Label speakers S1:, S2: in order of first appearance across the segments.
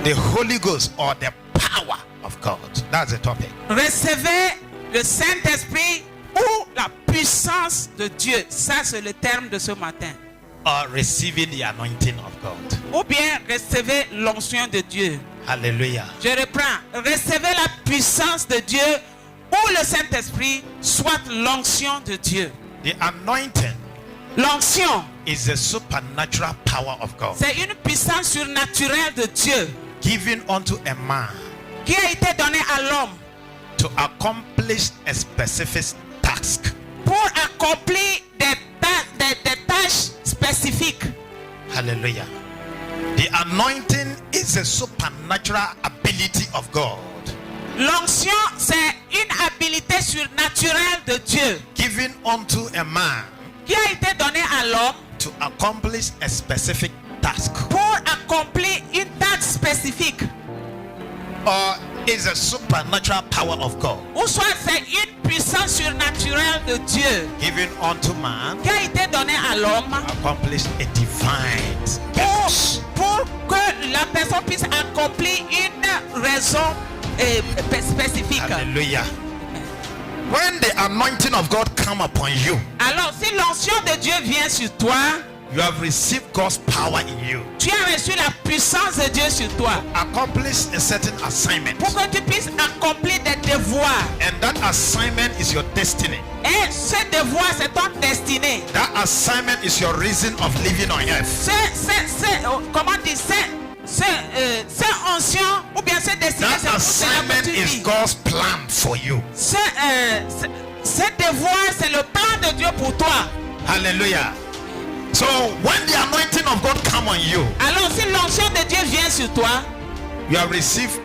S1: The Holy Ghost or the power of God. That's the topic.
S2: Recevez le Saint-Esprit ou la puissance de Dieu. Ça, c'est le terme de ce matin.
S1: Or receiving the anointing of God.
S2: Ou bien recevez l'onction de Dieu.
S1: Hallelujah.
S2: Je reprends. Recevez la puissance de Dieu ou le Saint-Esprit, soit l'onction de Dieu.
S1: The anointing
S2: L'onction,
S1: is the supernatural power of God
S2: c'est une puissance surnaturelle de Dieu
S1: given unto a man
S2: qui a été donnée à l'homme
S1: to accomplish a specific task.
S2: pour accomplir des tâches spécifiques.
S1: Hallelujah. The anointing is a supernatural ability of God
S2: L'onction, c'est une habilité surnaturelle de Dieu
S1: given unto a man
S2: qui a été donnée à l'homme
S1: to accomplish a specific task.
S2: pour accomplir une tâche spécifique.
S1: Or is a supernatural power of God
S2: Ou soit c'est une puissance surnaturelle de Dieu
S1: given unto man
S2: qui a été donnée à l'homme
S1: to accomplish a divine purpose.
S2: pour que la personne puisse accomplir une raison spécifique.
S1: Hallelujah. When the anointing of God come upon you,
S2: Alors, si l'onction de Dieu vient sur toi,
S1: you have received God's power in you.
S2: tu as reçu la puissance de Dieu sur toi
S1: Accomplish a certain assignment.
S2: pour que tu puisses accomplir des devoirs.
S1: And that assignment is your destiny.
S2: Et ce devoir, c'est ton destinée.
S1: That assignment is your reason of living on earth.
S2: Comment dire, c'est onction ou bien c'est destiné, c'est
S1: That
S2: pour
S1: assignment is God's plan for you.
S2: ce devoir, c'est le plan de Dieu pour toi.
S1: Hallelujah. So when the anointing of God come on you,
S2: Alors, si l'onction de Dieu vient sur toi,
S1: you have received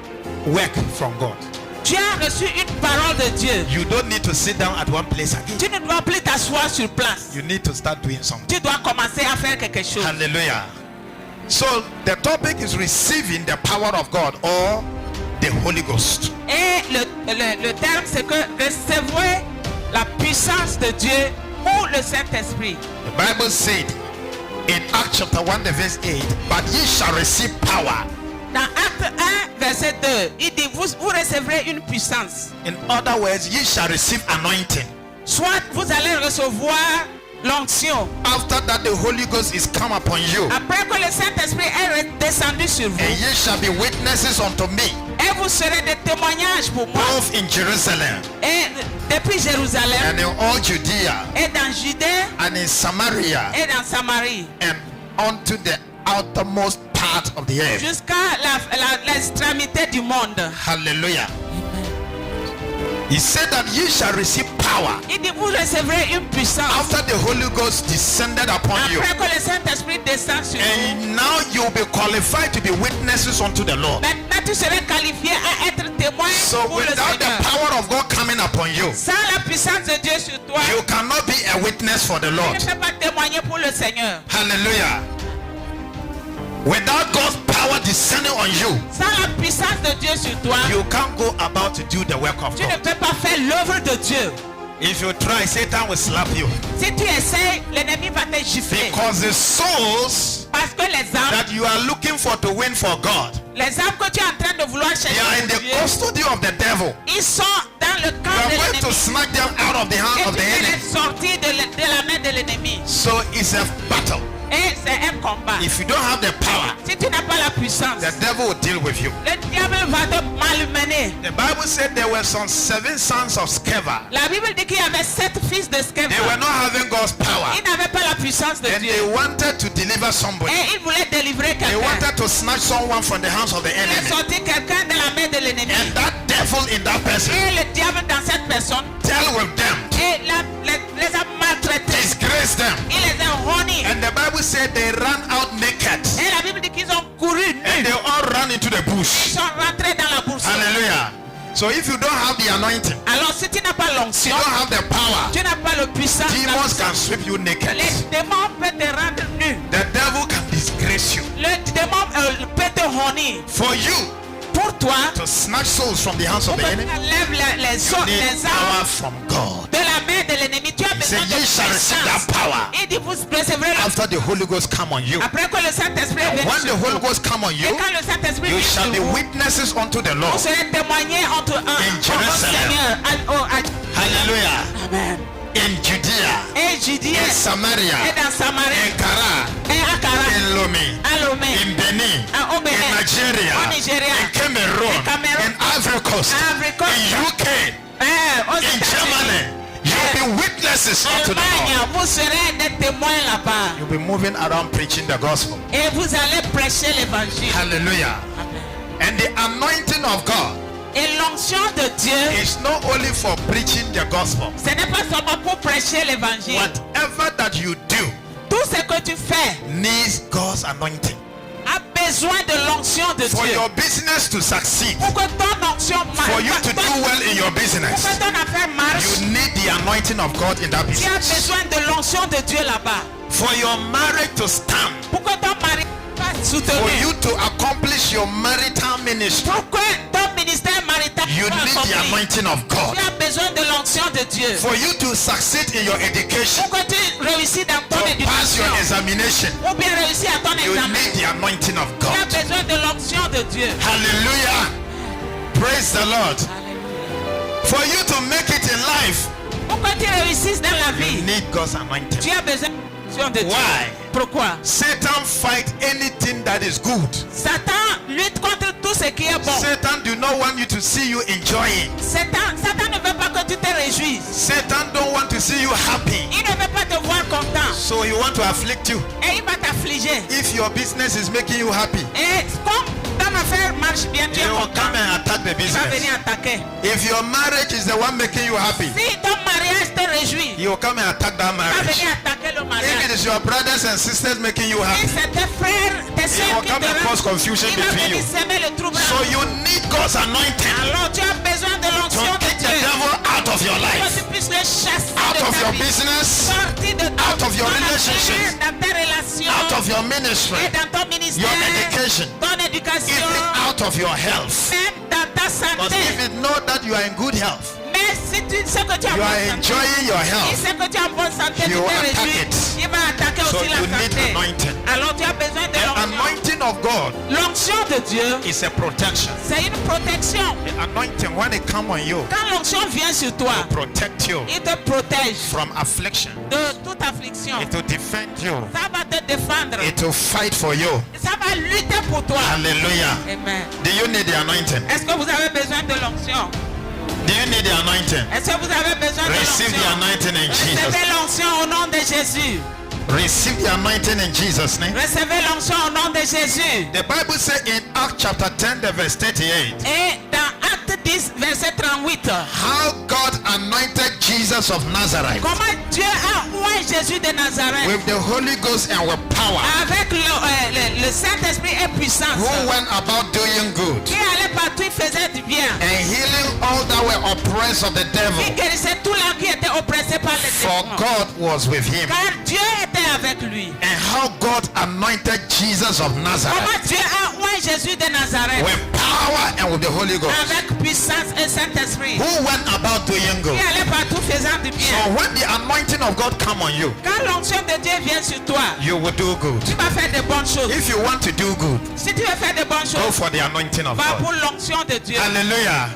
S1: work from God.
S2: tu as reçu une parole de Dieu.
S1: You don't need to sit down at one place again.
S2: Tu ne dois plus t'asseoir sur place.
S1: You need to start doing something.
S2: Tu dois commencer à faire quelque chose.
S1: Hallelujah. So the topic is receiving the power of God or the Holy Ghost.
S2: Et le terme, c'est que recevez la puissance de Dieu ou le Saint-Esprit.
S1: The Bible said in Acts chapter 1 verse 8, but ye shall receive power.
S2: Dans Acte 1, verset 2, il dit, vous recevrez une puissance.
S1: In other words, ye shall receive anointing.
S2: Soit vous allez recevoir l'onction.
S1: After that, the Holy Ghost is come upon you.
S2: Après que le Saint-Esprit est descendu sur vous,
S1: And ye shall be witnesses unto me,
S2: et vous serez des témoignages pour moi.
S1: both in Jerusalem
S2: Et depuis Jérusalem,
S1: and in all Judea
S2: et dans Judée,
S1: and in Samaria
S2: et dans Samarie,
S1: and unto the outermost part of the earth.
S2: jusqu'à l'extrémité du monde.
S1: Hallelujah. He said that ye shall receive power
S2: Il dit, vous recevrez une puissance.
S1: after the Holy Ghost descended upon you.
S2: Après que le Saint-Esprit descend sur vous,
S1: And now you'll be qualified to be witnesses unto the Lord.
S2: maintenant tu serais qualifié à être témoin
S1: So
S2: pour le
S1: without the
S2: Seigneur.
S1: power of God coming upon you,
S2: Sans la puissance de Dieu sur toi,
S1: you cannot be a witness for the
S2: tu
S1: Lord.
S2: ne peux pas témoigner pour le Seigneur.
S1: Hallelujah. Without God's power descending on you,
S2: Sans la puissance de Dieu sur toi,
S1: you can't go about to do the work of
S2: tu ne
S1: God.
S2: peux pas faire l'œuvre de Dieu.
S1: If you try, Satan will slap you.
S2: Si tu essaies, l'ennemi va te gifler.
S1: Because the souls
S2: Parce que les âmes
S1: that you are looking for to win for God,
S2: que tu es en train de vouloir
S1: they
S2: chercher
S1: are in
S2: pour
S1: the
S2: Dieu,
S1: custody of the devil.
S2: ils sont dans le
S1: You
S2: camp
S1: are
S2: de
S1: going to
S2: l'ennemi.
S1: snatch them out of the
S2: Et
S1: hand of
S2: tu
S1: the
S2: vas
S1: enemy.
S2: les sortir de la main de l'ennemi.
S1: So it's a battle.
S2: Et c'est un combat.
S1: If you don't have the power,
S2: Si tu n'as pas la puissance,
S1: the devil will deal with you.
S2: le diable va te malmener.
S1: The Bible said there were some 7 sons of Sceva.
S2: La Bible dit qu'il y avait 7 fils de Sceva.
S1: They were not having God's power.
S2: Ils n'avaient pas la puissance de
S1: And
S2: Dieu.
S1: they wanted to deliver somebody.
S2: Et ils voulaient délivrer
S1: They
S2: quelqu'un.
S1: wanted to snatch someone from the hands of the
S2: Ils voulaient
S1: enemy.
S2: sortir quelqu'un de la main de l'ennemi.
S1: And that devil in that person
S2: Et le diable dans cette personne,
S1: dealt with them,
S2: et les a maltraités.
S1: disgraced them.
S2: Il les a honnis.
S1: And the Bible said they ran out naked.
S2: Et la Bible dit qu'ils ont couru
S1: And
S2: nus.
S1: they all ran into the
S2: Ils
S1: bush.
S2: sont rentrés dans la bourse.
S1: Hallelujah. So if you don't have the anointing,
S2: Alors si tu n'as pas
S1: you
S2: l'onction,
S1: don't have the power,
S2: tu n'as pas le puissance.
S1: demons can sweep you naked.
S2: Les démons peuvent te rendre nu.
S1: The devil can disgrace you.
S2: Le démon peut te honir.
S1: For you
S2: Pour toi,
S1: to snatch souls from the hands of
S2: pour
S1: the
S2: que tu
S1: enemy,
S2: enlèves les
S1: you need
S2: âmes
S1: power from God.
S2: de la main de l'ennemi. Tu as
S1: He
S2: besoin
S1: said,
S2: de
S1: ye shall receive that
S2: puissance.
S1: power
S2: Il dit, vous recevrez la
S1: after the Holy Ghost come on you.
S2: après que le Saint-Esprit est venu
S1: When
S2: sur
S1: the Holy
S2: vous.
S1: Ghost come on
S2: Et
S1: you,
S2: quand le Saint-Esprit
S1: you
S2: vient
S1: shall
S2: sur
S1: be
S2: vous,
S1: witnesses unto the
S2: vous
S1: Lord.
S2: serez témoignés entre un
S1: Jerusalem.
S2: Seigneur.
S1: Hallelujah.
S2: Amen.
S1: In Judea,
S2: Et Judée,
S1: in Samaria,
S2: et dans Samarie,
S1: in Kara,
S2: et à Kara,
S1: in Lomé,
S2: à Lomé,
S1: in Benin,
S2: au Bénin,
S1: in Nigeria,
S2: au Nigeria,
S1: in Cameroon,
S2: in Cameroon,
S1: in Ivory Coast,
S2: Ivory Coast,
S1: in UK,
S2: aux
S1: in
S2: États-Unis,
S1: Germany. You'll be witnesses unto the Lord.
S2: Allemagne, vous serez des témoins là-bas.
S1: You'll be moving around preaching the gospel.
S2: Et vous allez prêcher l'évangile.
S1: Hallelujah. And the anointing of God
S2: Et l'onction de Dieu,
S1: is not only for preaching the gospel.
S2: ce n'est pas seulement pour prêcher l'évangile.
S1: Whatever that you do
S2: Tout ce que tu fais
S1: needs God's anointing.
S2: a besoin de l'onction de
S1: For
S2: Dieu.
S1: your business to succeed,
S2: Pour que ton onction marche,
S1: for you to do well in your
S2: pour
S1: business,
S2: que ton affaire marche,
S1: you need the anointing of God in that
S2: tu as
S1: business.
S2: besoin de l'onction de Dieu là-bas.
S1: For your marriage to stand,
S2: Pour que ton mari soit
S1: for
S2: soutenu.
S1: you to accomplish your marital ministry,
S2: Pour que ton ministère marital
S1: you
S2: soit
S1: need the
S2: accompli.
S1: anointing of God.
S2: Tu as besoin de l'onction de Dieu.
S1: For you to succeed in your education,
S2: Pour que tu réussisses dans ton
S1: to pass
S2: éducation.
S1: your examination,
S2: Ou bien réussir à ton
S1: you
S2: examen.
S1: need the anointing of
S2: Tu as
S1: God.
S2: besoin de l'onction de Dieu.
S1: Hallelujah. Praise the Lord. For you to make it in life,
S2: Pour que tu réussisses dans la
S1: you
S2: vie,
S1: need God's anointing.
S2: tu as besoin de l'onction de Dieu.
S1: Why?
S2: Pourquoi?
S1: Satan fight anything that is good.
S2: Satan lutte contre tout ce qui est bon.
S1: Satan do not want you to see you enjoying.
S2: Satan ne veut pas que tu te réjouisses.
S1: Satan don't want to see you happy.
S2: Il ne veut pas te voir content.
S1: So he want to afflict you.
S2: Et il va t'affliger.
S1: If your business is making you happy,
S2: Et comme ton affaire marche bien, tu
S1: he
S2: es
S1: will
S2: content.
S1: come and attack the
S2: Il va venir
S1: business.
S2: attaquer.
S1: If your marriage is the one making you happy,
S2: Si ton mariage te réjouit,
S1: he will come and attack that
S2: il va
S1: marriage.
S2: venir attaquer le
S1: If it
S2: mariage.
S1: is your brothers and sisters making you
S2: Et
S1: happy,
S2: c'est tes frères, tes
S1: he
S2: soeurs
S1: will
S2: qui
S1: come and cause
S2: te
S1: confusion
S2: il va
S1: between
S2: venir
S1: you.
S2: semer le trouble.
S1: So you need God's anointing
S2: Alors tu as besoin de
S1: to
S2: l'onction de
S1: kick the
S2: Dieu.
S1: devil out of your
S2: Pour que
S1: life,
S2: tu puisses le chasser
S1: out
S2: de
S1: of
S2: ta
S1: your
S2: vie.
S1: business,
S2: Sortir de ton
S1: out of your
S2: ton affaire,
S1: relationships,
S2: dans tes relations,
S1: out of your ministry,
S2: et dans ton ministère,
S1: your education,
S2: ton éducation,
S1: even out of your health.
S2: même dans ta
S1: But
S2: santé.
S1: if you know that you are in good health,
S2: Mais si tu sais que tu as
S1: you are
S2: bonne santé,
S1: enjoying your
S2: il
S1: health,
S2: sait que tu as bonne santé,
S1: He
S2: tu
S1: will
S2: te
S1: attack
S2: réjouis.
S1: it.
S2: Il va attaquer
S1: so
S2: aussi la
S1: you need
S2: santé.
S1: anointing.
S2: Alors tu as besoin de
S1: The
S2: l'onction.
S1: anointing of God
S2: L'onction de Dieu,
S1: is a protection.
S2: c'est une protection.
S1: The anointing, when it come on you,
S2: Quand l'onction vient sur toi,
S1: protect you
S2: il te protège
S1: from affliction.
S2: de toute affliction.
S1: It will defend you.
S2: Ça va te défendre.
S1: It will fight for you.
S2: Ça va lutter pour toi.
S1: Hallelujah.
S2: Amen.
S1: Do you need the anointing?
S2: Est-ce que vous avez besoin de l'onction?
S1: Do you need the anointing?
S2: Est-ce que vous avez besoin de
S1: Receive the
S2: l'onction?
S1: anointing in Jesus.
S2: Recevez l'onction au nom de Jésus.
S1: Receive the anointing in Jesus' name.
S2: Recevez l'onction au nom de Jésus.
S1: The Bible says in Acts chapter 10, the verse 38,
S2: Et dans Acte 10, verset 38,
S1: how God anointed Jesus of Nazareth
S2: comment Dieu a oint Jésus de Nazareth
S1: with the Holy Ghost and with power,
S2: avec le Saint-Esprit et puissance,
S1: who went about doing good
S2: qui allait partout, il faisait du bien.
S1: and healing all that were oppressed of the
S2: Il
S1: devil,
S2: guérissait tout l'homme qui était oppressé par les
S1: for
S2: démons.
S1: God was with him.
S2: Car Dieu était avec lui.
S1: And how God anointed Jesus of Nazareth
S2: Comment Dieu a oint Jésus de Nazareth
S1: with power and with the Holy Ghost,
S2: avec puissance et Saint-Esprit,
S1: who went about doing
S2: qui
S1: good.
S2: allait partout faisant du bien.
S1: So when the anointing of God come on you,
S2: Quand l'onction de Dieu vient sur toi,
S1: you will do good.
S2: tu vas faire de bonnes choses.
S1: If you want to do good,
S2: Si tu veux faire de bonnes
S1: go
S2: choses,
S1: for the anointing of
S2: va
S1: God.
S2: pour l'onction de Dieu.
S1: Hallelujah.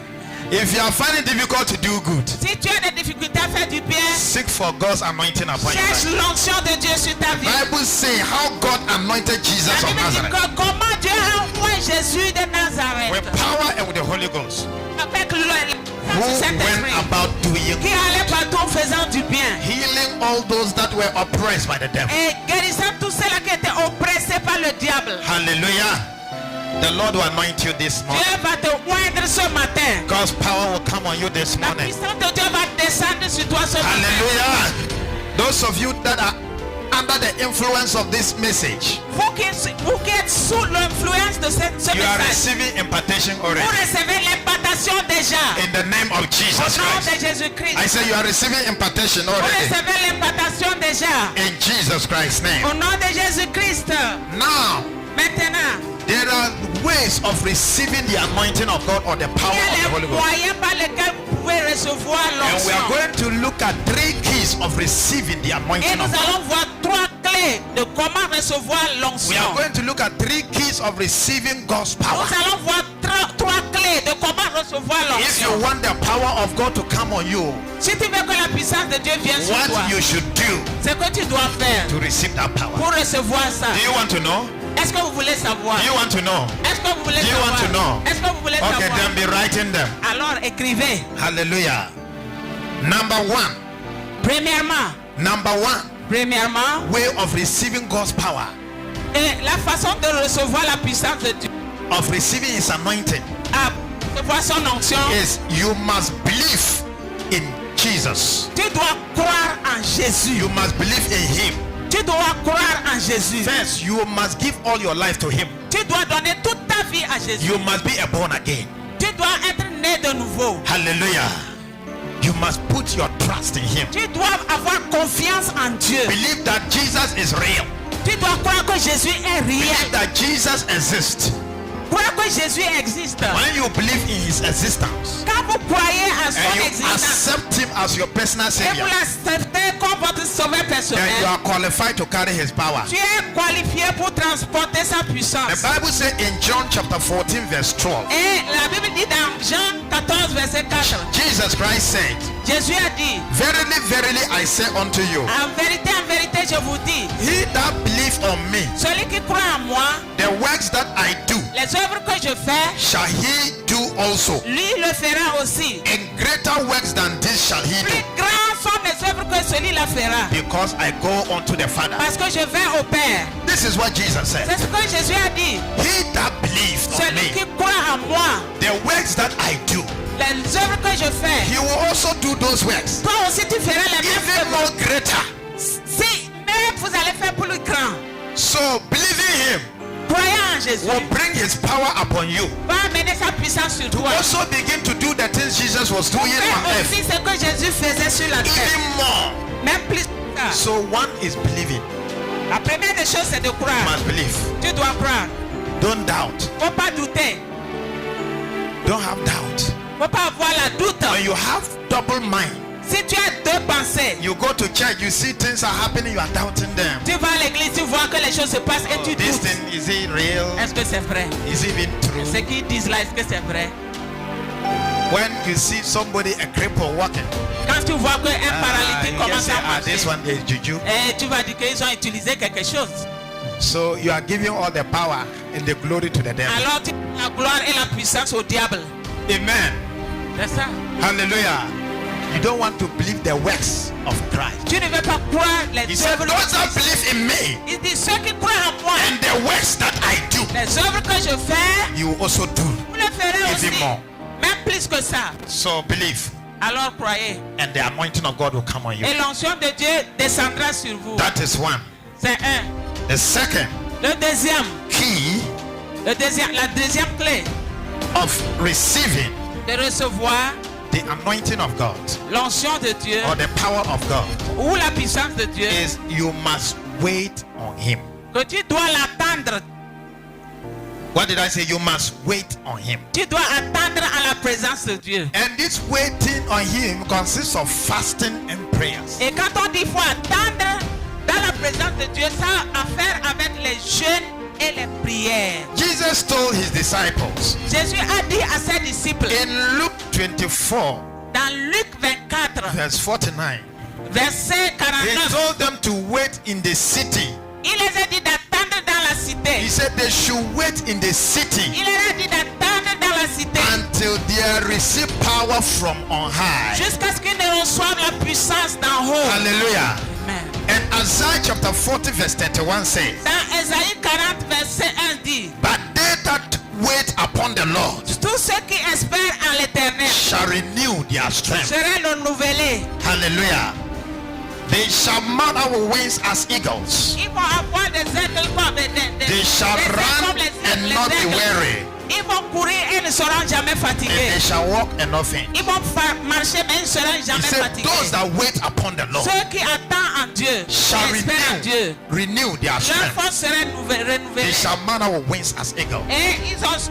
S1: If you are finding it difficult to do good,
S2: Si tu as des difficultés à faire du bien,
S1: seek for God's anointing upon your
S2: cherche
S1: life.
S2: l'onction de Dieu sur ta vie.
S1: Bible say how God anointed Jesus
S2: La
S1: of
S2: Bible dit
S1: Nazareth
S2: que comment Dieu a oint Jésus de
S1: with
S2: Nazareth
S1: power and with the Holy Ghost,
S2: avec le
S1: who went
S2: Saint-Esprit,
S1: about doing
S2: qui allait partout en faisant du bien
S1: healing all those that were oppressed by the devil.
S2: et guérissant tous ceux-là qui étaient oppressés par le diable.
S1: Hallelujah. The Lord will anoint you this morning.
S2: Dieu va te oindre ce matin.
S1: God's power will come on you this
S2: La
S1: morning.
S2: puissance de Dieu va descendre sur toi ce matin.
S1: Hallelujah. Those of you that are under the influence of this message,
S2: Vous qui êtes sous l'influence de ce
S1: you are
S2: message,
S1: receiving impartation
S2: vous
S1: already.
S2: recevez l'impartation déjà.
S1: In the name of
S2: Au
S1: Jesus
S2: nom
S1: Christ.
S2: de Jésus-Christ.
S1: I say you are receiving impartation
S2: Vous
S1: already.
S2: recevez l'impartation déjà.
S1: In Jesus Christ's name.
S2: Au nom de Jésus-Christ.
S1: Now,
S2: Maintenant,
S1: There are ways of receiving the anointing of God or the power
S2: Il y
S1: of the
S2: a
S1: Holy
S2: les
S1: Ghost.
S2: moyens par lesquels vous pouvez recevoir
S1: And we are
S2: l'onction.
S1: going to look at 3 keys of receiving the
S2: Et
S1: anointing
S2: nous
S1: of God.
S2: allons voir 3 clés de comment recevoir
S1: We
S2: l'onction.
S1: are going to look at 3 keys of receiving God's power.
S2: Nous allons voir 3 clés de comment recevoir
S1: If you
S2: l'onction.
S1: want the power of God to come on you,
S2: Si tu veux que la puissance de Dieu vienne sur toi,
S1: what you should do
S2: c'est que tu dois faire
S1: to receive that power.
S2: pour recevoir ça.
S1: Do you want to know?
S2: Est-ce que vous voulez savoir?
S1: Do you want to know?
S2: Est-ce que vous voulez
S1: Do you want to
S2: savoir?
S1: know?
S2: Est-ce que vous voulez
S1: Okay,
S2: savoir?
S1: then be writing them.
S2: Alors écrivez.
S1: Hallelujah. Number 1.
S2: Premièrement,
S1: Way of receiving God's power,
S2: et la façon de recevoir la puissance de Dieu,
S1: of receiving His anointing,
S2: à recevoir son onction,
S1: is you must believe in Jesus.
S2: tu dois croire en Jésus.
S1: You must believe in Him.
S2: Tu dois croire en Jésus.
S1: First, you must give all your life to Him.
S2: Tu dois donner toute ta vie à Jésus.
S1: You must be a born again.
S2: Tu dois être né de nouveau.
S1: Hallelujah. You must put your trust in Him.
S2: Tu dois avoir confiance en Dieu.
S1: Believe that Jesus is real.
S2: Tu dois croire que Jésus est
S1: Believe
S2: réel.
S1: that Jesus exists.
S2: Croire que Jésus existe.
S1: When you believe in His existence
S2: Quand vous croyez à
S1: and
S2: son
S1: you
S2: existence
S1: accept Him as your personal
S2: et vous
S1: Savior,
S2: l'acceptez comme votre sauveur
S1: then you
S2: personnel,
S1: are qualified to carry His power.
S2: tu es qualifié pour transporter sa
S1: The
S2: puissance.
S1: Bible says in John chapter 14 verse 12,
S2: Et la Bible dit dans Jean 14 verset 4,
S1: Jesus Christ said,
S2: Jésus a dit,
S1: Verily, verily, I say unto you,
S2: en vérité, je vous dis,
S1: he that believe on me,
S2: celui qui croit en moi,
S1: the works that I do,
S2: les œuvres que je fais,
S1: shall he do also.
S2: lui le fera aussi.
S1: And greater works than this shall he
S2: Plus
S1: do,
S2: grands sont mes œuvres que celui-là fera.
S1: because I go unto the Father.
S2: Parce que je vais au Père.
S1: This is what Jesus said.
S2: C'est ce que Jésus a dit.
S1: He that believes on
S2: Celui qui
S1: me,
S2: croit en moi,
S1: the works that I do,
S2: les œuvres que je fais,
S1: he will also do those works,
S2: toi aussi tu feras les mêmes
S1: even
S2: œuvres.
S1: more greater.
S2: Si même vous allez faire plus grand,
S1: So believing him
S2: croyez en Jésus,
S1: will bring his power upon you.
S2: va amener sa puissance sur
S1: To
S2: toi.
S1: also begin to do the things Jesus was doing on
S2: Fais
S1: earth,
S2: aussi ce que Jésus faisait sur la terre.
S1: even more.
S2: Même plus que ça.
S1: So one is believing.
S2: La première des choses, c'est de
S1: You
S2: croire.
S1: must believe.
S2: Tu dois croire.
S1: Don't doubt.
S2: Faut pas douter.
S1: Don't have doubt.
S2: Faut pas avoir la doute.
S1: When you have double mind,
S2: Si tu as deux pensées,
S1: you go to church, you see things are happening, you are doubting them.
S2: tu vas à l'église, tu vois que les choses se passent et tu
S1: This
S2: doutes.
S1: thing, is it real?
S2: Est-ce que c'est vrai?
S1: Is it even
S2: Ce
S1: true?
S2: qu'ils disent là, est-ce que c'est vrai?
S1: When you see somebody, a cripple walking,
S2: Quand tu vois qu'un paralytique
S1: you just
S2: commence
S1: say,
S2: à
S1: this
S2: marcher,
S1: one is juju.
S2: et tu vas dire qu'ils ont utilisé quelque chose.
S1: So you are giving all the power and the glory to the devil.
S2: Alors tu donnes la gloire et la puissance au diable.
S1: Amen.
S2: C'est ça.
S1: Hallelujah. You don't want to believe the works of Christ.
S2: Tu ne veux pas croire
S1: He
S2: les
S1: said,
S2: œuvres
S1: those that
S2: de Christ.
S1: believe in me
S2: Il dit ceux qui croient en moi,
S1: and the works that I do,
S2: les œuvres que je fais,
S1: you will also do.
S2: vous le ferez aussi.
S1: Even more.
S2: Même plus que ça.
S1: So believe,
S2: Alors croyez.
S1: and the anointing of God will come on you.
S2: Et l'onction de Dieu descendra sur vous.
S1: That is one.
S2: C'est un.
S1: The second
S2: Le deuxième.
S1: key
S2: La deuxième clé
S1: of receiving
S2: de recevoir
S1: the anointing of God
S2: l'onction de Dieu
S1: or the power of God
S2: ou la puissance de Dieu,
S1: is you must wait on Him.
S2: que tu dois l'attendre.
S1: What did I say? You must wait on Him.
S2: Tu dois attendre à la présence de Dieu.
S1: And this waiting on Him consists of fasting and prayers.
S2: Et quand on dit faut attendre dans la présence de Dieu, ça a à faire avec les jeûnes et les prières.
S1: Jesus told His disciples
S2: Jésus a dit à ses disciples
S1: in Luke 24,
S2: dans Luc 24,
S1: verse 49,
S2: verset
S1: He
S2: 49,
S1: told them to wait in the city.
S2: il les a dit d'attendre dans la
S1: He
S2: cité.
S1: said they should wait in the city
S2: Il leur a dit d'attendre dans la cité
S1: until they receive power from on high.
S2: jusqu'à ce qu'ils ne reçoivent la puissance d'en haut.
S1: Hallelujah.
S2: Amen.
S1: And Isaiah chapter 40 verse 31 says,
S2: Dans Ésaïe 40, verset 1 dit,
S1: but they that wait upon the Lord
S2: tous ceux qui espèrent en l'Éternel
S1: shall renew their strength.
S2: seraient renouvelés.
S1: Hallelujah. They shall mount our wings as eagles.
S2: Ils vont avoir des aigles comme
S1: They shall
S2: ailes
S1: run
S2: comme
S1: and not be
S2: aigles.
S1: weary.
S2: Ils vont courir et ne seront jamais
S1: and
S2: fatigués.
S1: they shall walk and not faint.
S2: Ils vont marcher mais ils ne seront
S1: He
S2: jamais
S1: said,
S2: fatigués.
S1: those that wait upon the Lord
S2: Ceux qui attendent en Dieu,
S1: shall
S2: qui espèrent en Dieu,
S1: renew their
S2: leur
S1: strength.
S2: force sera
S1: They
S2: renouvelée.
S1: shall mount up with wings as eagle.
S2: Et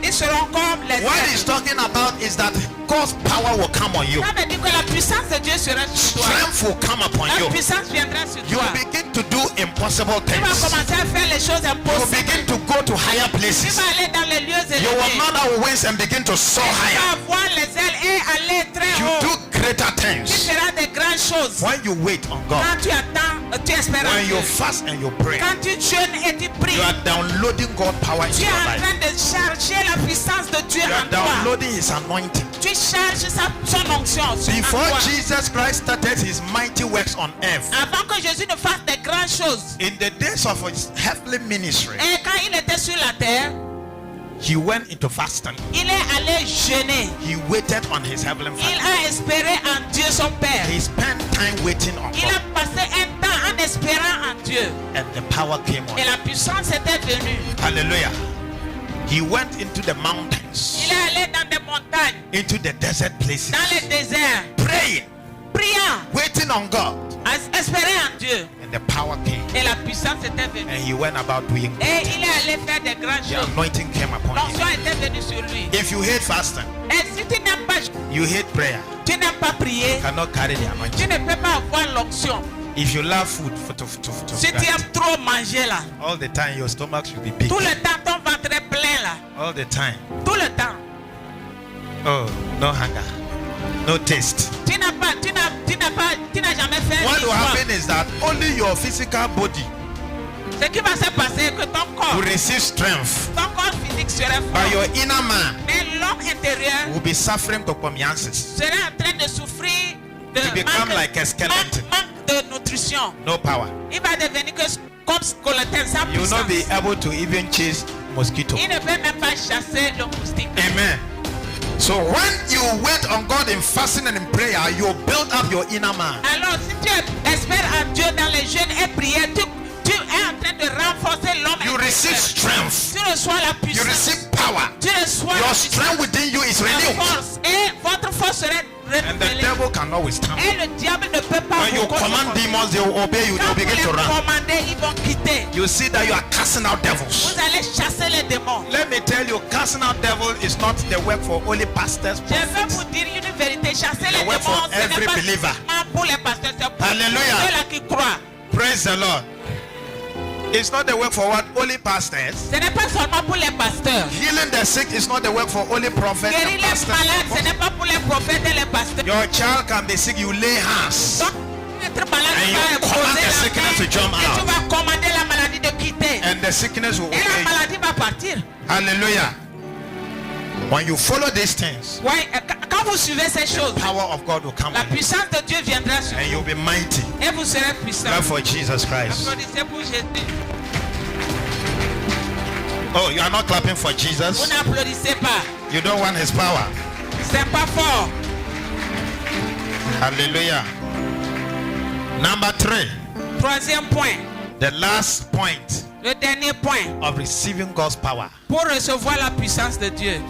S2: ils seront comme les
S1: What
S2: aigles.
S1: he's talking about is that God's power will come on you.
S2: Ça veut dire que la puissance de Dieu sera sur toi.
S1: Strength will come upon
S2: La
S1: you.
S2: puissance viendra sur
S1: You
S2: toi.
S1: will begin to do impossible
S2: Tu vas
S1: things.
S2: commencer à faire les choses
S1: You will
S2: impossibles.
S1: begin to go to higher
S2: Tu
S1: places.
S2: vas aller dans les lieux
S1: You will
S2: élevés.
S1: mount up with wings and begin to soar
S2: Tu
S1: higher.
S2: vas avoir les ailes et aller très
S1: You
S2: haut.
S1: do greater
S2: Tu
S1: things
S2: feras des grandes choses.
S1: when you wait on God.
S2: Quand tu attends, tu espères en
S1: When
S2: Dieu.
S1: you fast and you pray.
S2: Quand tu jeûnes et tu pries,
S1: You are downloading God's power
S2: tu
S1: into
S2: es
S1: your
S2: en
S1: life.
S2: train de charger la puissance de Dieu
S1: You are
S2: en toi.
S1: downloading His anointing.
S2: Tu charges son onction en
S1: Before
S2: toi.
S1: Jesus Christ started His mighty works on earth,
S2: Avant que Jésus ne fasse des grandes choses,
S1: in the days of His heavenly ministry,
S2: et quand il était sur la terre,
S1: He went into fasting.
S2: il est allé jeûner.
S1: He waited on His heavenly
S2: Il
S1: Father.
S2: a espéré en Dieu son Père.
S1: He spent time waiting on
S2: Il a
S1: God,
S2: passé un temps en espérant en Dieu.
S1: and the power came on
S2: Et
S1: him.
S2: la puissance était venue.
S1: Hallelujah. He went into the mountains,
S2: Il est allé dans des montagnes,
S1: into the desert places,
S2: dans les déserts,
S1: praying,
S2: priant,
S1: waiting on God,
S2: espérant en Dieu.
S1: and the power came.
S2: Et la puissance était venue.
S1: And he went about doing
S2: Et
S1: good
S2: il est
S1: things.
S2: allé faire des grandes
S1: The
S2: choses.
S1: anointing came upon
S2: L'onction
S1: him.
S2: était venue sur lui.
S1: If you hate fasting,
S2: Et si tu n'aimes pas,
S1: you hate prayer,
S2: tu n'aimes pas prier,
S1: you cannot carry the
S2: tu
S1: anointing.
S2: ne peux pas avoir l'onction.
S1: If you love food,
S2: Si tu aimes trop manger là,
S1: all the time your stomach should be big.
S2: tout le temps ton ventre est plein là,
S1: All the time.
S2: tout le temps.
S1: Oh, no hunger, no taste.
S2: Tu n'as jamais fait
S1: What
S2: une
S1: will
S2: fois.
S1: happen is that only your physical body
S2: Ce qui va se passer est que ton corps,
S1: will receive strength,
S2: ton corps physique sera
S1: but
S2: fort.
S1: your inner man
S2: Mais l'homme intérieur
S1: will be suffering topomiasis.
S2: sera en train de souffrir de
S1: You become like a skeleton.
S2: manque de nutrition.
S1: No power.
S2: Il va devenir que comme skeleton sans
S1: You will not be
S2: puissance.
S1: able to even chase mosquito.
S2: Il ne peut même pas chasser le moustique.
S1: Amen. So when you wait on God in fasting and in prayer, you build up your inner man.
S2: Alors si tu espères en Dieu dans les jeûnes et prières, tu es en train de renforcer l'homme
S1: You
S2: intérieur.
S1: receive strength.
S2: Tu reçois la
S1: You
S2: puissance.
S1: receive power.
S2: Tu reçois la
S1: Your
S2: puissance.
S1: strength within you is
S2: La
S1: renewed.
S2: force. Et votre force sera
S1: And the
S2: renouvelée.
S1: devil cannot withstand.
S2: Et le diable ne peut pas
S1: When you
S2: vous
S1: command
S2: contrôler.
S1: demons, they will obey you. They
S2: Quand
S1: will
S2: vous
S1: begin
S2: les
S1: to run.
S2: commandez, ils vont quitter.
S1: You see that you are casting out devils.
S2: Vous allez chasser les démons.
S1: Let me tell you, casting out devil is not the work for only pastors.
S2: Je vais vous dire une vérité. Chasser les
S1: word
S2: démons,
S1: for
S2: ce n'est
S1: every
S2: pas
S1: believer.
S2: seulement pour les pasteurs, c'est pour
S1: Hallelujah.
S2: ceux-là qui croient.
S1: Praise the Lord. It's not the work for what only pastors.
S2: Ce n'est pas seulement pour les pasteurs.
S1: Healing the sick is not the work for only prophets
S2: Guérir
S1: and
S2: les
S1: pastors.
S2: malades, ce n'est pas pour les prophètes et les pasteurs.
S1: Your child can be sick, you lay hands.
S2: Donc, être malade,
S1: And
S2: tu
S1: you
S2: vas
S1: command
S2: imposer
S1: the
S2: la
S1: sickness
S2: main
S1: to jump
S2: et tu
S1: out.
S2: vas commander la maladie de quitter.
S1: And the sickness will
S2: Et la
S1: obey you.
S2: maladie va partir.
S1: Hallelujah. When you follow these things,
S2: Ouais, quand vous suivez ces choses,
S1: power of God will come
S2: la
S1: on you.
S2: puissance de Dieu viendra sur
S1: And
S2: vous
S1: you'll be mighty.
S2: et vous serez puissant.
S1: Clap for Jesus Christ.
S2: Applaudissez pour Jésus.
S1: Oh, you are not clapping for
S2: Vous
S1: Jesus?
S2: n'applaudissez pas.
S1: You don't want his power.
S2: C'est pas fort.
S1: Hallelujah. Number 3,
S2: Troisième point,
S1: the last point
S2: le dernier point
S1: of receiving God's power.
S2: pour recevoir la puissance de Dieu.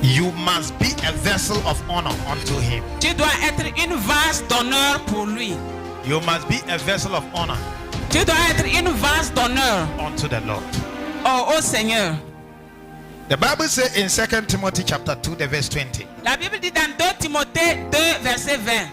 S1: You must be a vessel of honor unto him.
S2: Tu dois être une vase d'honneur pour lui.
S1: You must be a vessel of honor
S2: Tu dois être une vase d'honneur
S1: unto the Lord.
S2: au Seigneur.
S1: The Bible says in 2 Timothy chapter 2, the verse 20.
S2: La Bible dit dans 2 Timothée 2, verset 20.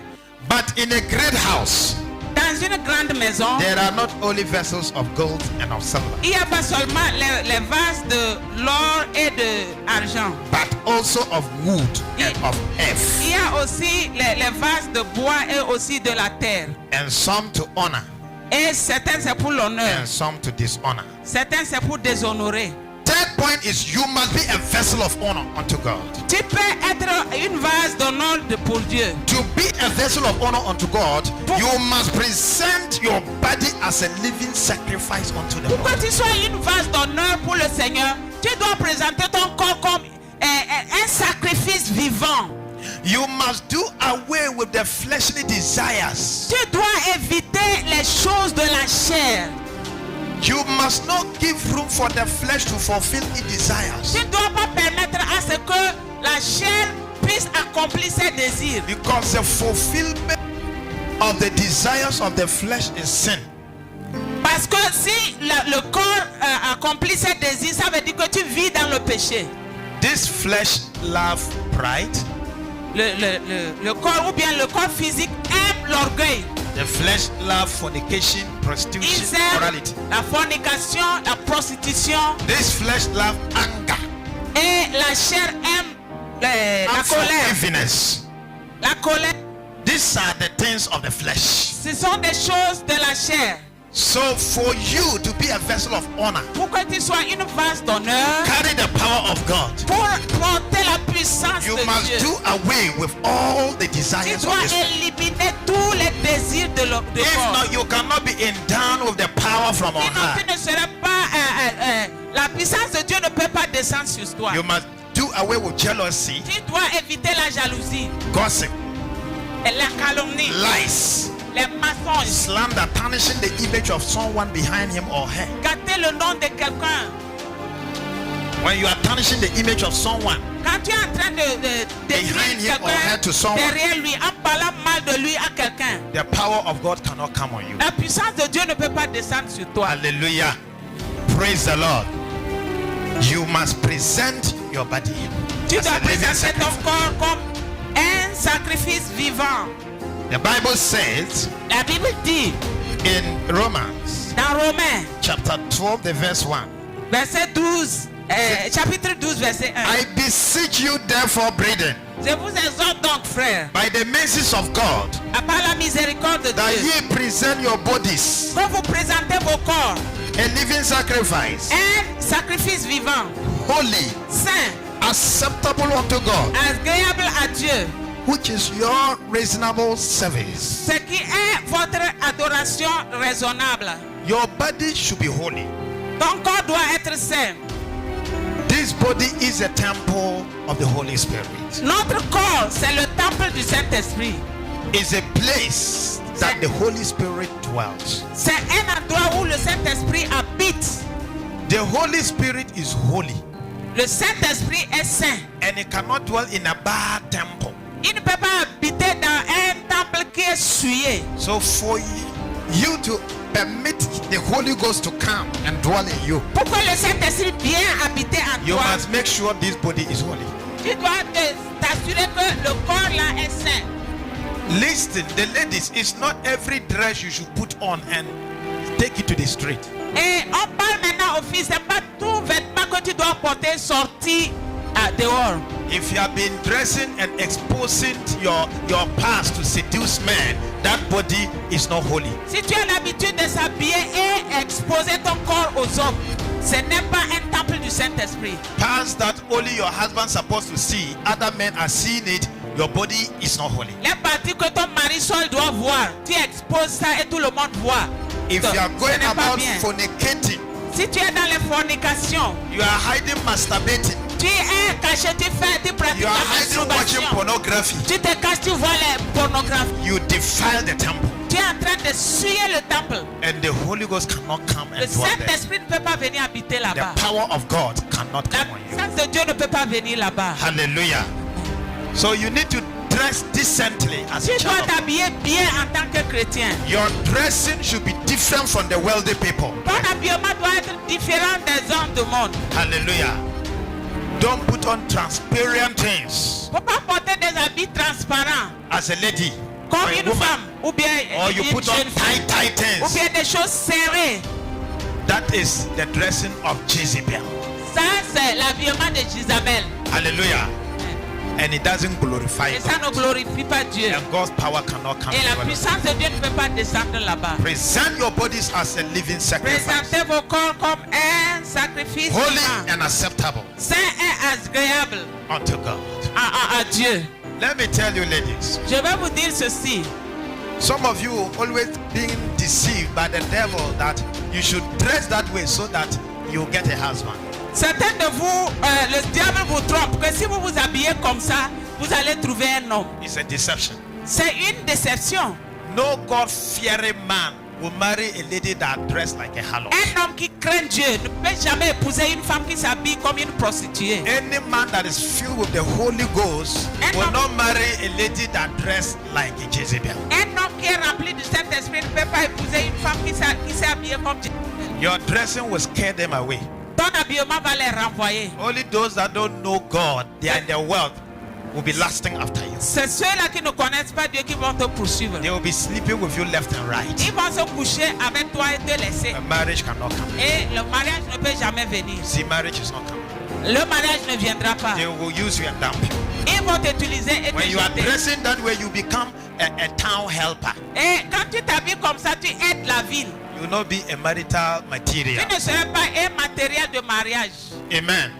S1: But in a great house,
S2: Dans une grande maison,
S1: there are not only vessels of gold and of silver,
S2: il n'y a pas seulement les vases de l'or et de l'argent.
S1: but also of wood and of earth,
S2: Il y a aussi les vases de bois et aussi de la terre.
S1: and some to honor
S2: Et certains c'est pour l'honneur,
S1: and some to dishonor.
S2: certains c'est pour déshonorer.
S1: Third point is you must be a vessel of honor unto God.
S2: Tu peux être une vase d'honneur pour Dieu.
S1: To be a vessel of honor unto God, you must present your body as a living sacrifice unto the
S2: Pour
S1: Lord.
S2: que tu sois une vase d'honneur pour le Seigneur, tu dois présenter ton corps comme un sacrifice vivant.
S1: You must do away with the fleshly desires.
S2: Tu dois éviter les choses de la chair.
S1: You must not give room for the flesh to fulfill its desires.
S2: Tu ne dois pas permettre à ce que la chair puisse accomplir ses désirs.
S1: Because the fulfillment of the desires of the flesh is sin.
S2: Parce que si le corps accomplit ses désirs, ça veut dire que tu vis dans le péché.
S1: This flesh love pride.
S2: Le corps ou bien le corps physique aime l'orgueil.
S1: The flesh love fornication, prostitution,
S2: Ils aiment
S1: morality.
S2: la fornication, la prostitution.
S1: This flesh love anger,
S2: Et la chair aime la colère.
S1: unforgiveness.
S2: La colère,
S1: These are the things of the flesh.
S2: ce sont des choses de la chair.
S1: So for you to be a vessel of honor,
S2: Pour que tu sois une vase d'honneur,
S1: carry the power of God.
S2: pour porter la puissance
S1: You
S2: de
S1: must
S2: Dieu,
S1: do away with all the
S2: tu
S1: desires of
S2: dois
S1: this.
S2: éliminer tous les désirs de
S1: If
S2: corps.
S1: not, you cannot be endowed with the power from on
S2: Sinon,
S1: high.
S2: tu ne serais pas. La puissance de Dieu ne peut pas descendre sur toi.
S1: You must do away with jealousy,
S2: Tu dois éviter la jalousie,
S1: gossip,
S2: et la calomnie,
S1: lies,
S2: les mensonges,
S1: slander, tarnishing the image of someone behind him or her.
S2: gâter le nom de quelqu'un.
S1: When you are tarnishing the image of someone,
S2: Quand tu es en train de
S1: Behind
S2: détruire
S1: him or her to
S2: quelqu'un
S1: someone.
S2: derrière lui, en parlant mal de lui à quelqu'un,
S1: the power of God cannot come on you.
S2: la puissance de Dieu ne peut pas descendre sur toi.
S1: Hallelujah. Praise the Lord. You must present your body
S2: Tu
S1: as
S2: dois
S1: a living
S2: présenter ton
S1: sacrifice.
S2: corps comme un sacrifice vivant.
S1: The Bible says
S2: La Bible dit
S1: in Romans
S2: dans Romains,
S1: chapter 12, the verse 1.
S2: verset 12, chapitre 12, verset 1.
S1: I beseech you therefore, brethren,
S2: Je vous exhorte donc, frères,
S1: by the mercies of God,
S2: à part la miséricorde de
S1: that
S2: Dieu,
S1: ye present your bodies
S2: que vous présentez vos corps
S1: a living sacrifice,
S2: un sacrifice vivant,
S1: holy,
S2: saint,
S1: acceptable unto God,
S2: agréable à Dieu,
S1: which is your reasonable service.
S2: ce qui est votre adoration raisonnable.
S1: Your body should be holy.
S2: Ton corps doit être saint.
S1: This body is a temple of the Holy Spirit.
S2: Notre corps, c'est le temple du Saint-Esprit.
S1: It's a place that the Holy Spirit dwells.
S2: C'est un endroit où le Saint-Esprit habite.
S1: The Holy Spirit is holy,
S2: Le Saint-Esprit est saint.
S1: and it cannot dwell in a bad temple.
S2: Il ne peut pas habiter dans un temple qui est souillé.
S1: So for you to permit the Holy Ghost to come and dwell in you,
S2: Pour que le Saint-Esprit vienne habiter en
S1: you
S2: toi,
S1: must make sure this body is holy.
S2: tu dois t'assurer que le corps là est saint.
S1: Listen, the ladies, it's not every dress you should put on and take it to the street.
S2: Et on parle maintenant aux filles, c'est pas tout vêtement que tu dois porter sorti dehors.
S1: If you have been dressing and exposing your past to seduce men, that body is not holy.
S2: Si tu as l'habitude de s'habiller et exposer ton corps aux hommes, ce n'est pas un temple du Saint-Esprit.
S1: Past that only your husband supposed to see, other men are seeing it, your body is not holy.
S2: Les parties que ton mari seul doit voir, tu exposes ça et tout le monde voit.
S1: If
S2: Donc,
S1: you are
S2: ce
S1: going
S2: n'est pas
S1: about
S2: bien.
S1: fornicating,
S2: Si tu es dans les fornications,
S1: you are hiding masturbating,
S2: tu es caché, tu pratiques
S1: you
S2: la
S1: are hiding watching
S2: masturbation.
S1: pornography,
S2: Tu te caches, tu vois les pornographies.
S1: you defile the temple,
S2: Tu es en train de souiller le temple.
S1: and the Holy Ghost cannot come
S2: Le
S1: and dwell there.
S2: Saint-Esprit ne peut pas venir habiter
S1: The
S2: là-bas.
S1: power of God cannot
S2: La
S1: come on you.
S2: puissance de Dieu ne peut pas venir là-bas.
S1: Hallelujah. So you need to dress decently as a
S2: Tu dois
S1: child of God.
S2: t'habiller bien en tant que chrétien.
S1: Your dressing should be different from the wealthy people.
S2: Ton habillement doit être différent des hommes du monde.
S1: Hallelujah. Don't put on transparent things
S2: Il ne faut pas porter des habits transparents
S1: as a lady or
S2: comme
S1: a
S2: une
S1: woman.
S2: femme ou bien
S1: Or you
S2: une
S1: put on
S2: jeune femme.
S1: tight
S2: Ou
S1: things.
S2: bien des choses serrées.
S1: That is the dressing of Jezebel.
S2: Ça, c'est l'habillement de Jézabel.
S1: Hallelujah. And it doesn't glorify
S2: Et ça
S1: God.
S2: ne glorifie pas Dieu.
S1: And God's power cannot come
S2: Et la
S1: to dwell.
S2: puissance de Dieu ne peut pas descendre là-bas.
S1: Present your bodies as a living sacrifice,
S2: Présentez vos corps comme un sacrifice
S1: holy
S2: vivant,
S1: and acceptable
S2: saint et agréable
S1: unto God.
S2: à Dieu.
S1: Let me tell you, ladies,
S2: Je vais vous dire ceci.
S1: some of you always being deceived by the devil that you should dress that way so that you get a husband.
S2: Certains de vous, le diable vous trompe que si vous vous habillez comme ça, vous allez trouver un homme.
S1: It's a deception.
S2: C'est une déception.
S1: No God-fearing man will marry a lady that dressed like a harlot.
S2: Un homme qui craint Dieu ne peut jamais épouser une femme qui s'habille comme une prostituée.
S1: Any man that is filled with the Holy Ghost will not marry a lady that dressed like a Jezebel.
S2: Un homme qui est rempli du Saint-Esprit ne peut pas épouser une femme qui s'est habillée comme Jezebel.
S1: Your dressing will scare them away.
S2: Ton habillement va les renvoyer.
S1: Only those that don't know God, they are in the world, will be lasting after you.
S2: C'est ceux-là qui ne connaissent pas Dieu qui vont te poursuivre.
S1: They will be sleeping with you left and right.
S2: Ils vont se coucher avec toi et te laisser.
S1: A marriage cannot come.
S2: Et le mariage ne peut jamais venir.
S1: See, marriage is not coming.
S2: Le mariage ne viendra pas.
S1: They will use you and dump you.
S2: Ils vont t'utiliser et te
S1: When you are
S2: jeter.
S1: dressing that way, you become a town helper.
S2: Et quand tu t'habilles comme ça, tu aides la ville.
S1: You will not be a marital material.
S2: Tu ne seras pas un matériel de mariage.
S1: Amen.